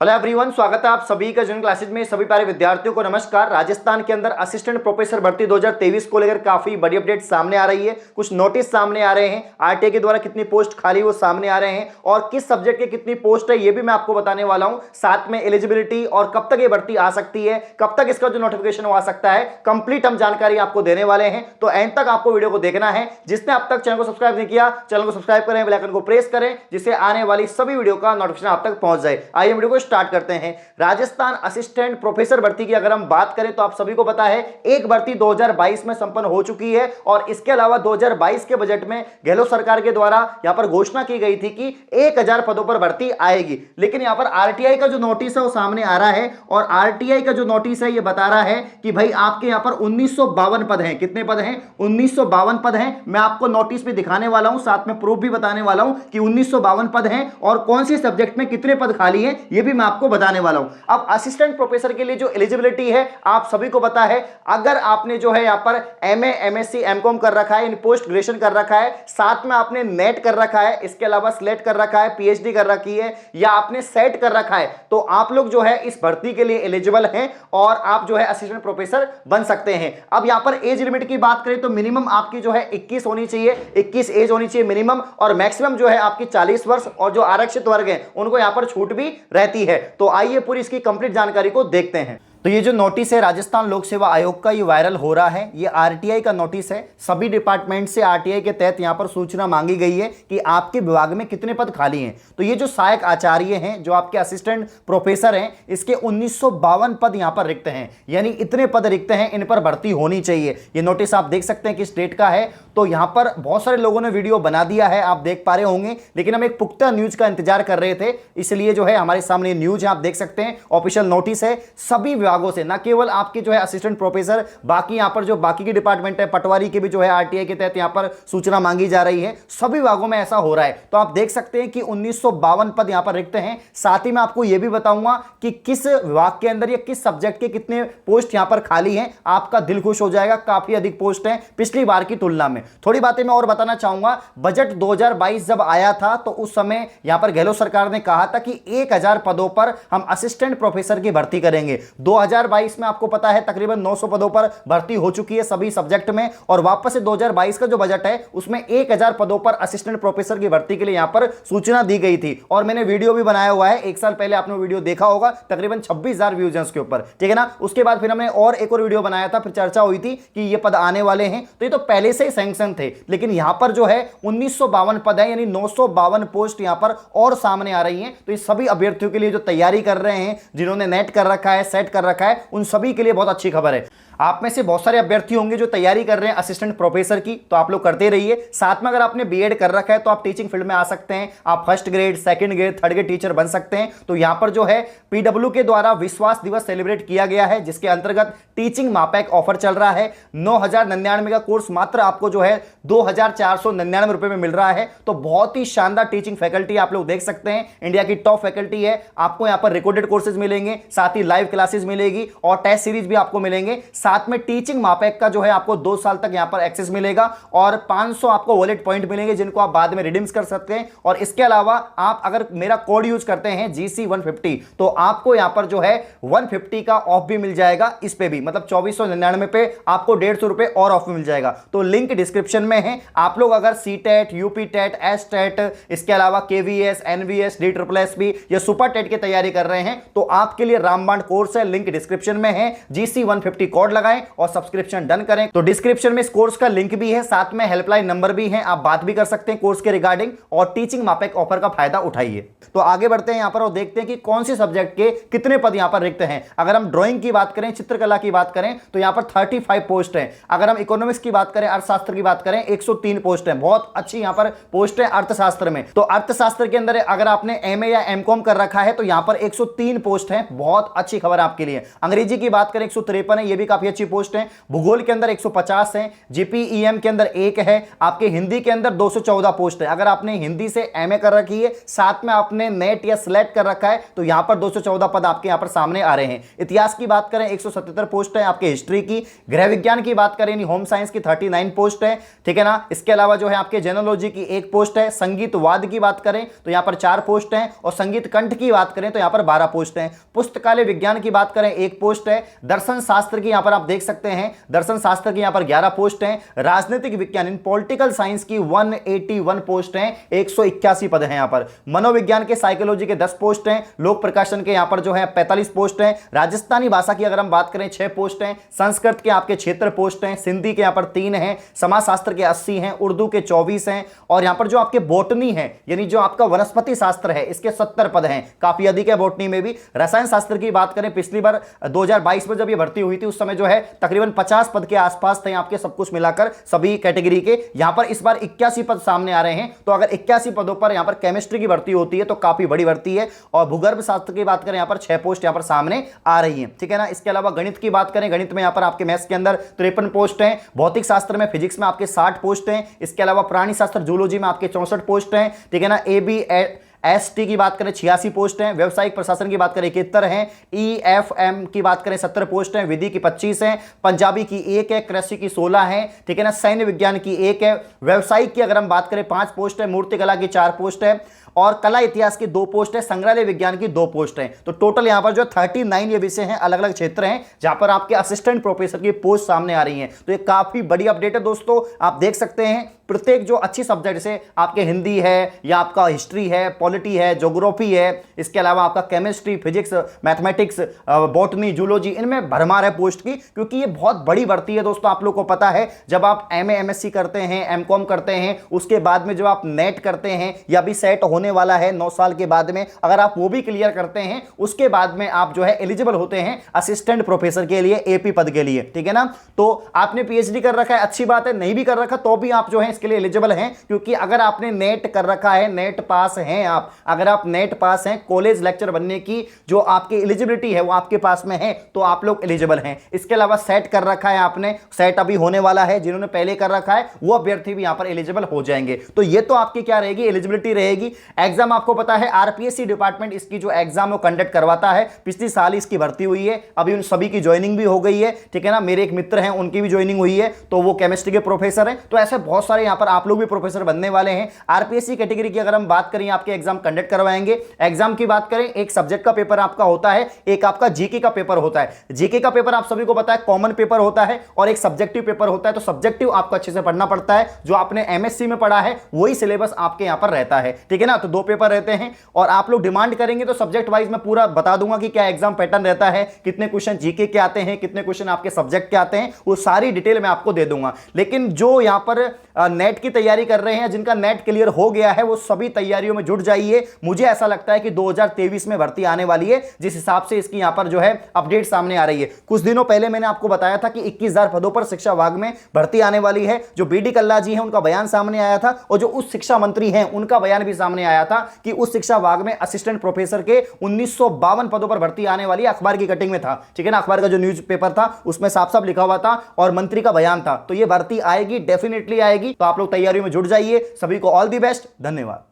Hello everyone, स्वागत है आप सभी का जून क्लासेज में। सभी प्यारे विद्यार्थियों को नमस्कार। राजस्थान के अंदर असिस्टेंट प्रोफेसर भर्ती 2023 को लेकर काफी बड़ी अपडेट सामने आ रही है। कुछ नोटिस सामने आ रहे हैं, आरटीआई के द्वारा कितनी पोस्ट खाली वो सामने आ रहे हैं और किस सब्जेक्ट के कितनी पोस्ट है ये भी मैं आपको बताने वाला हूं। साथ में एलिजिबिलिटी और कब तक ये भर्ती आ सकती है, कब तक इसका जो नोटिफिकेशन आ सकता है, कंप्लीट हम जानकारी आपको देने वाले हैं। तो एंड तक आपको वीडियो को देखना है। जिसने अब तक चैनल को सब्सक्राइब नहीं किया, चैनल को सब्सक्राइब करें, बेल आइकन को प्रेस करें, जिससे आने वाली सभी वीडियो का नोटिफिकेशन आप तक पहुंच जाए। आइए वीडियो को स्टार्ट करते हैं। राजस्थान असिस्टेंट प्रोफेसर भर्ती की अगर हम बात करें तो आप सभी को पता है एक भर्ती 2022 में संपन्न हो चुकी है और इसके अलावा 2022 के बजट में गहलोत सरकार के द्वारा यहां पर घोषणा की गई थी कि 1000 पदों पर भर्ती आएगी। लेकिन यहां पर आरटीआई का जो नोटिस है वो सामने आ रहा है और आरटीआई का जो नोटिस है ये बता रहा है कि भाई आपके यहां पर 1952 पद हैं। कितने पद हैं? 1952 पद हैं। मैं आपको नोटिस भी दिखाने वाला हूं, साथ में प्रूफ भी बताने वाला हूं कि 1952 पद हैं और कौन से सब्जेक्ट में कितने पद खाली हैं ये भी मैं आपको बताने वाला हूं। अब असिस्टेंट प्रोफेसर के लिए जो एलिजिबिलिटी है आप सभी को पता है, अगर आपने जो है यहां पर एमए, एमएससी, एमकॉम कर रखा है, इन पोस्ट ग्रेजुएशन कर रखा है, साथ में आपने नेट कर रखा है, इसके अलावा स्लेट कर रखा है, पीएचडी कर रखी है या आपने सेट कर रखा है, तो आप लोग जो है इस भर्ती के लिए एलिजिबल हैं और आप जो है असिस्टेंट प्रोफेसर बन सकते हैं। अब यहां पर एज लिमिट की बात करें तो मिनिमम आपकी जो है 21 होनी चाहिए, 21 एज होनी चाहिए मिनिमम, और मैक्सिमम जो है आपकी 40 वर्ष, और जो आरक्षित वर्ग है उनको यहां पर छूट भी रहती है। तो आइए पूरी इसकी कंप्लीट जानकारी को देखते हैं। तो ये जो नोटिस है राजस्थान लोक सेवा आयोग का, ये वायरल हो रहा है। ये आरटीआई का नोटिस है। सभी डिपार्टमेंट से आरटीआई के तहत यहां पर सूचना मांगी गई है कि आपके विभाग में कितने पद खाली हैं। तो ये जो सहायक आचार्य हैं, जो आपके असिस्टेंट प्रोफेसर हैं, इसके 1952 पद यहां पर रिक्त हैं, यानी इतने पद रिक्त हैं, इन पर भर्ती होनी चाहिए। ये नोटिस आप देख सकते हैं कि स्टेट का है। तो यहां पर बहुत सारे लोगों ने वीडियो बना दिया है, आप देख पा रहे होंगे, लेकिन हम एक पुख्ता न्यूज का इंतजार कर रहे थे, इसलिए जो है हमारे सामने न्यूज है, आप देख सकते हैं। ऑफिशियल नोटिस है सभी विभागों से, ना केवल आपके जो है असिस्टेंट प्रोफेसर, बाकी यहां पर जो बाकी की डिपार्टमेंट है, पटवारी की भी जो है आरटीआई के तहत यहां पर सूचना मांगी जा रही है। सभी विभागों में ऐसा हो रहा है। तो आप देख सकते हैं कि 1952 पद यहां पर रिक्त हैं। साथ ही मैं आपको यह भी बताऊंगा कि किस विभाग के अंदर या किस सब्जेक्ट के कितने पोस्ट यहां पर खाली हैं। आपका दिल खुश हो जाएगा, काफी अधिक पोस्ट हैं पिछली बार की तुलना में। थोड़ी बातें मैं और बताना चाहूंगा। बजट 2022 जब आया था तो उस समय यहां पर गहलोत सरकार ने कहा था कि 1000 पदों पर हम असिस्टेंट प्रोफेसर की भर्ती करेंगे। 2022 में आपको पता है तकरीबन 900 पदों पर भर्ती हो चुकी है सभी सब्जेक्ट में, और वापस से 2022 का जो बजट है उसमें 1000 पदों पर असिस्टेंट प्रोफेसर की भर्ती के लिए यहां पर सूचना दी गई थी। और मैंने वीडियो भी बनाया हुआ है, एक साल पहले आपने वीडियो देखा होगा, तकरीबन 26,000 व्यूज हैं उसके ऊपर, ठीक है ना। उसके बाद फिर हमने और एक और वीडियो बनाया था, फिर चर्चा हुई थी कि ये पद आने वाले हैं। तो ये तो पहले से ही सैंक्शन थे, लेकिन यहां पर जो है 1952 पद है, यानी 952 पोस्ट यहां पर और सामने आ रही हैं। तो ये सभी अभ्यर्थियों के लिए जो तैयारी कर रहे हैं, जिन्होंने नेट कर रखा है, सेट कर रखा है, उन सभी के लिए बहुत अच्छी खबर है। आप में से बहुत सारे अभ्यर्थी होंगे जो तैयारी कर रहे हैं असिस्टेंट प्रोफेसर की, तो आप लोग करते रहिए। साथ में अगर आपने बीएड कर रखा है तो आप टीचिंग फील्ड में आ सकते हैं। आप first grade, second grade, third grade teacher बन सकते हैं। तो यहां पर जो है पीडब्ल्यू के द्वारा विश्वास दिवस सेलिब्रेट किया गया है, जिसके अंतर्गत टीचिंग मापैक ऑफर चल रहा है। 9,099 का कोर्स मात्र आपको जो है 2,499 रुपए में मिल रहा है। तो बहुत ही शानदार टीचिंग फैकल्टी आप लोग देख सकते हैं, इंडिया की टॉप फैकल्टी है। आपको यहां पर रिकॉर्डेड कोर्सेज मिलेंगे, साथ ही लाइव क्लासेस मिलेगी और टेस्ट सीरीज भी आपको मिलेंगे। साथ में टीचिंग मापैक का जो है आपको 2 साल तक यहां पर एक्सेस मिलेगा और 500 आपको वॉलेट पॉइंट मिलेंगे, जिनको आप बाद में रिडीम्स कर सकते हैं। और इसके अलावा आप अगर मेरा कोड यूज करते हैं GC150, तो आपको यहां पर जो है 150 का ऑफ भी मिल जाएगा। इस पे भी मतलब 2499 पे आपको 150 रुपए और ऑफ मिल जाएगा। तो लिंक डिस्क्रिप्शन में है। आप लोग अगर CTET, UP TET, S TET, इसके अलावा केवीएस, एनवीएस, DSSB या सुपर टेट की तैयारी कर रहे हैं तो आपके लिए रामबाण कोर्स है, लिंक डिस्क्रिप्शन में है। GC150 कोड लगाएं और सब्सक्रिप्शन डन करें। तो डिस्क्रिप्शन में इस कोर्स का लिंक भी है, साथ में हेल्पलाइन नंबर भी है, आप बात भी कर सकते हैं कोर्स के रिगार्डिंग और टीचिंग मापैक ऑफर का फायदा उठाइए। तो आगे बढ़ते हैं यहां पर और देखते हैं कि कौन से सब्जेक्ट के कितने पद यहां पर रिक्त हैं। अगर हम ड्राइंग की बात करें, चित्रकला की बात करें, तो यहां पर 35 पोस्ट है। अगर हम इकोनॉमिक्स की बात करें, अर्थशास्त्र की बात करें, 103 पोस्ट है। बहुत अच्छी यहां पर पोस्ट है अर्थशास्त्र में। तो अर्थशास्त्र के अंदर अगर आपने एमए या एमकॉम कर रखा है तो यहां पर 103 पोस्ट है। बहुत अच्छी खबर आपके लिए। अंग्रेजी की बात करें 153 है, यह भी काफी अच्छी पोस्ट है। भूगोल के अंदर 150 है, जीपीईएम के अंदर 1 है, आपके हिंदी के अंदर 214 पोस्ट है। अगर आपने हिंदी से एमए कर रखी है, साथ में आपने नेट या स्लेट कर रखा है, तो यहां पर 214 पद आपके यहां पर सामने आ रहे हैं। इतिहास की बात करें 177 पोस्ट है आपके हिस्ट्री की। गृह विज्ञान की बात करें होम साइंस की 39 पोस्ट है। है, ठीक है ना। इसके अलावा जो है आपके जेनोलॉजी की 1 पोस्ट है, संगीतवाद की बात करें तो यहां पर 4 पोस्ट हैं, और संगीत कंठ की बात करें तो यहां पर 12 पोस्ट हैं। पुस्तकालय विज्ञान की बात करें 1 पोस्ट है। दर्शन शास्त्र की यहां पर आप देख सकते हैं, दर्शन शास्त्र की यहां पर 11 पोस्ट हैं। राजनीतिक विज्ञान इन पॉलिटिकल साइंस की 181 पोस्ट हैं, 181 पद हैं यहां पर। मनोविज्ञान के साइकोलॉजी के 10 पोस्ट हैं। लोक प्रकाशन के यहां पर जो है 45 पोस्ट हैं। राजस्थानी भाषा की अगर हम बात करें 6 पोस्ट हैं। संस्कृत के आपके क्षेत्र पोस्ट हैं। सिंधी के यहां पर 3 हैं। समाजशास्त्र के 80 हैं। उर्दू के 24 हैं। और यहां पर जो आपके बॉटनी है, यानी जो आपका वनस्पति शास्त्र है, इसके 70 पद हैं, काफी अधिक है बॉटनी में भी। रसायन शास्त्र की बात करें, पिछली बार 2022 में जब ये भर्ती हुई थी उस समय जो है तकरीबन 50 पद के आसपास थे आपके, सब कुछ मिलाकर सभी कैटेगरी के। यहां पर इस बार 81 पद सामने आ रहे हैं। तो अगर 81 पदों पर यहां पर केमिस्ट्री की भर्ती होती है तो काफी बड़ी भर्ती है। और भूगर्भ शास्त्र की बात करें यहां पर 6 पोस्ट यहां पर सामने आ रही है, ठीक है ना। इसके अलावा गणित की बात करें, गणित में यहां पर आपके मैथ्स के अंदर 53 पोस्ट हैं। भौतिक शास्त्र में, फिजिक्स में आपके 60 पोस्ट हैं। इसके अलावा प्राणी शास्त्र जूलॉजी में आपके 64 पोस्ट हैं, ठीक है ना। एसटी की बात करें 86 पोस्ट हैं। व्यवसायिक प्रशासन की बात करें 71 हैं। ईएफएम की बात करें 70 पोस्ट हैं। विधि की 25 हैं। पंजाबी की 1 है। कृषि की 16 है, ठीक है ना। सैन्य विज्ञान की 1 है। व्यवसायिक की अगर हम बात करें 5 पोस्ट है। मूर्तिकला की 4 पोस्ट है। और कला इतिहास की 2 पोस्ट है। संग्रहालय विज्ञान की 2 पोस्ट है। तो टोटल यहां पर जो 39 ये विषय हैं, अलग अलग क्षेत्र हैं जहां पर आपके असिस्टेंट प्रोफेसर की पोस्ट सामने आ रही हैं। तो ये काफी बड़ी अपडेट है दोस्तों। आप देख सकते हैं प्रत्येक जो अच्छी सब्जेक्ट से आपके हिंदी है, या आपका हिस्ट्री है, पॉलिटी है, ज्योग्राफी है, इसके अलावा आपका chemistry, physics, mathematics, botany, zoology, इनमें भरमार है पोस्ट की, क्योंकि ये बहुत बड़ी भर्ती है दोस्तों। आप लोग को पता है जब आप एमए एमएससी करते हैं, एमकॉम करते हैं, उसके बाद में जब आप नेट करते हैं या भी सेट होने वाला है 9 साल के बाद में, अगर आप वो भी क्लियर करते हैं उसके बाद में आप जो है एलिजिबल होते हैं असिस्टेंट प्रोफेसर के लिए, एपी पद के लिए, ठीक है ना। तो आपने पीएचडी कर रखा है, अच्छी बात है। नहीं भी कर रखा तो भी आप जो है इसके लिए एलिजिबल हैं, क्योंकि अगर आपने नेट कर रखा है, नेट पास हैं आप, अगर आप नेट पास हैं, कॉलेज लेक्चर बनने की जो आपकी एलिजिबिलिटी है वो आपके पास में है, तो आप लोग एलिजिबल हैं। इसके अलावा सेट कर रखा है आपने, सेट अभी होने वाला है, जिन्होंने पहले कर रखा है वो अभ्यर्थी भी यहां पर एलिजिबल हो जाएंगे। तो ये तो आपकी क्या रहेगी, एलिजिबिलिटी रहेगी। एग्जाम आपको पता है आरपीएससी डिपार्टमेंट इसकी जो एग्जाम वो कंडक्ट करवाता है। पिछली साल इसकी भर्ती हुई है, अभी उन सभी की ज्वाइनिंग भी हो गई है, ठीक है ना। मेरे एक मित्र हैं, उनकी भी ज्वाइनिंग हुई है, तो वो केमिस्ट्री के प्रोफेसर हैं। तो ऐसे बहुत सारे यहां पर आप लोग भी प्रोफेसर बनने वाले हैं। आरपीएससी कैटेगरी की अगर हम बात करें, आपके एग्जाम कंडक्ट करवाएंगे। एग्जाम की बात करें, एक सब्जेक्ट का पेपर आपका होता है, एक आपका जीके का पेपर होता है। जीके का पेपर आप सभी को पता है कॉमन पेपर होता है, और एक सब्जेक्टिव पेपर होता है। तो सब्जेक्टिव आपको अच्छे से पढ़ना पड़ता है, जो आपने एमएससी में पढ़ा है वही सिलेबस आपके यहां पर रहता है, ठीक है ना। तो 2 पेपर रहते हैं, और आप लोग डिमांड करेंगे तो सब्जेक्ट वाइज मैं पूरा बता दूंगा कि क्या एग्जाम पैटर्न रहता है, कितने क्वेश्चन जीके के आते हैं, कितने क्वेश्चन आपके सब्जेक्ट के आते हैं, वो सारी डिटेल मैं आपको दे दूंगा। लेकिन जो यहां पर नेट की तैयारी कर रहे हैं, जिनका नेट क्लियर हो गया है, वो सभी तैयारियों में जुट जाइए। मुझे ऐसा लगता है कि 2023 में भर्ती आने वाली है, जिस हिसाब से इसकी यहां पर जो है अपडेट सामने आ रही है। कुछ दिनों पहले मैंने आपको बताया था कि 21,000 पदों पर शिक्षा विभाग में भर्ती आने वाली है। जो बीडी कल्ला जी हैं उनका बयान सामने आया था, और जो उस शिक्षा मंत्री हैं उनका बयान भी सामने आया था कि उस शिक्षा विभाग में असिस्टेंट प्रोफेसर के 1952 पदों पर भर्ती आने वाली है। अखबार की कटिंग में था, ठीक है ना। अखबार का जो न्यूज पेपर था उसमें साफ साफ लिखा हुआ था, और मंत्री का बयान था। तो ये भर्ती आएगी, डेफिनेटली आएगी। तो आप लोग तैयारियों में जुट जाइए। सभी को ऑल दी बेस्ट, धन्यवाद।